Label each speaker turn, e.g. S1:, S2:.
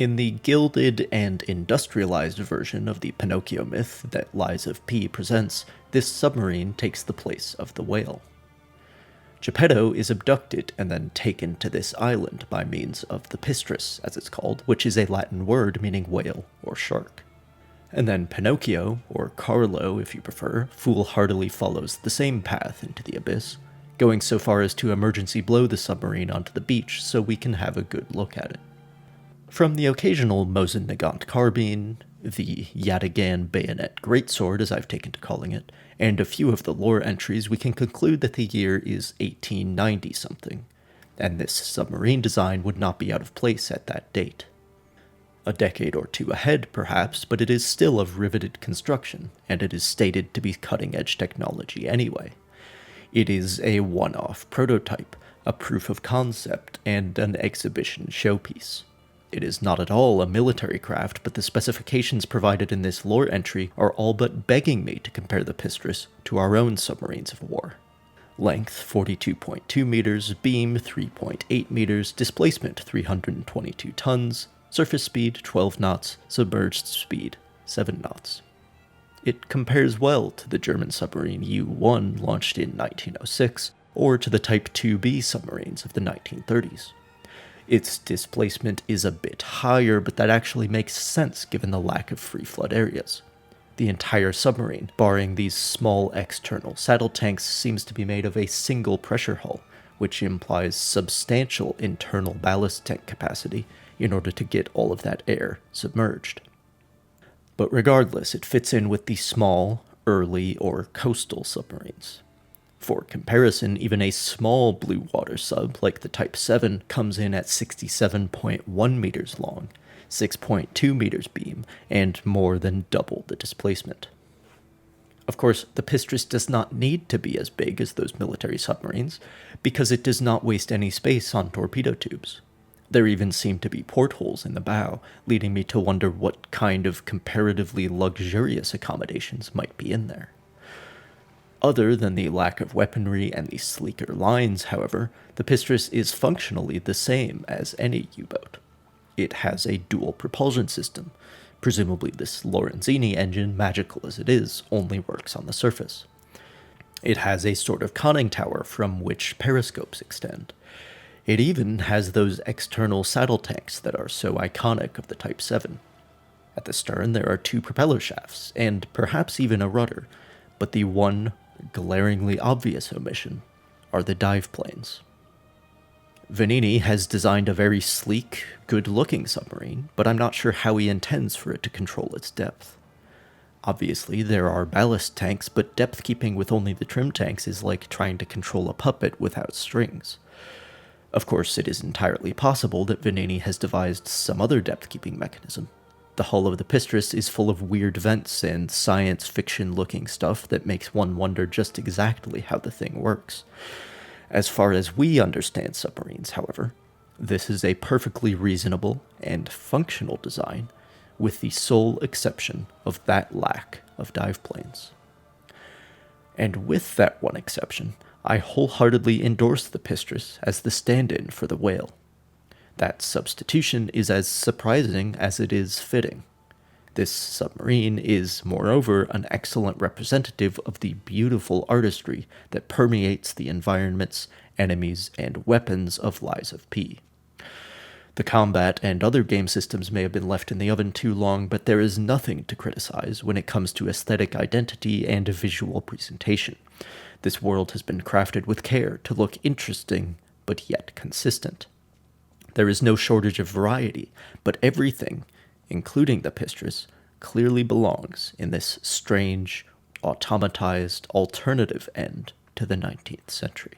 S1: In the gilded and industrialized version of the Pinocchio myth that Lies of P presents, this submarine takes the place of the whale. Geppetto is abducted and then taken to this island by means of the Pistris, as it's called, which is a Latin word meaning whale or shark. And then Pinocchio, or Carlo if you prefer, foolhardily follows the same path into the abyss, going so far as to emergency blow the submarine onto the beach so we can have a good look at it. From the occasional Mosin Nagant carbine, the Yataghan bayonet greatsword as I've taken to calling it, and a few of the lore entries, we can conclude that the year is 1890-something, and this submarine design would not be out of place at that date. A decade or two ahead, perhaps, but it is still of riveted construction, and it is stated to be cutting-edge technology anyway. It is a one-off prototype, a proof of concept, and an exhibition showpiece. It is not at all a military craft, but the specifications provided in this lore entry are all but begging me to compare the Pistris to our own submarines of war. Length 42.2 meters, beam 3.8 meters, displacement 322 tons, surface speed 12 knots, submerged speed 7 knots. It compares well to the German submarine U-1 launched in 1906, or to the Type 2B submarines of the 1930s. Its displacement is a bit higher, but that actually makes sense given the lack of free flood areas. The entire submarine, barring these small external saddle tanks, seems to be made of a single pressure hull, which implies substantial internal ballast tank capacity in order to get all of that air submerged. But regardless, it fits in with the small, early, or coastal submarines. For comparison, even a small blue water sub, like the Type 7, comes in at 67.1 meters long, 6.2 meters beam, and more than double the displacement. Of course, the Pistris does not need to be as big as those military submarines, because it does not waste any space on torpedo tubes. There even seem to be portholes in the bow, leading me to wonder what kind of comparatively luxurious accommodations might be in there. Other than the lack of weaponry and the sleeker lines, however, the Pistris is functionally the same as any U-boat. It has a dual propulsion system. Presumably this Lorenzini engine, magical as it is, only works on the surface. It has a sort of conning tower from which periscopes extend. It even has those external saddle tanks that are so iconic of the Type 7. At the stern there are 2 propeller shafts, and perhaps even a rudder, but the one glaringly obvious omission are the dive planes. Vanini has designed a very sleek, good-looking submarine, but I'm not sure how he intends for it to control its depth. Obviously, there are ballast tanks, but depth keeping with only the trim tanks is like trying to control a puppet without strings. Of course, it is entirely possible that Vanini has devised some other depth-keeping mechanism. The hull of the Pistris is full of weird vents and science fiction-looking stuff that makes one wonder just exactly how the thing works. As far as we understand submarines, however, this is a perfectly reasonable and functional design, with the sole exception of that lack of dive planes. And with that one exception, I wholeheartedly endorse the Pistris as the stand-in for the whale. That substitution is as surprising as it is fitting. This submarine is, moreover, an excellent representative of the beautiful artistry that permeates the environments, enemies, and weapons of Lies of P. The combat and other game systems may have been left in the oven too long, but there is nothing to criticize when it comes to aesthetic identity and visual presentation. This world has been crafted with care to look interesting, but yet consistent. There is no shortage of variety, but everything, including the Pistris, clearly belongs in this strange, automatized alternative end to the 19th century.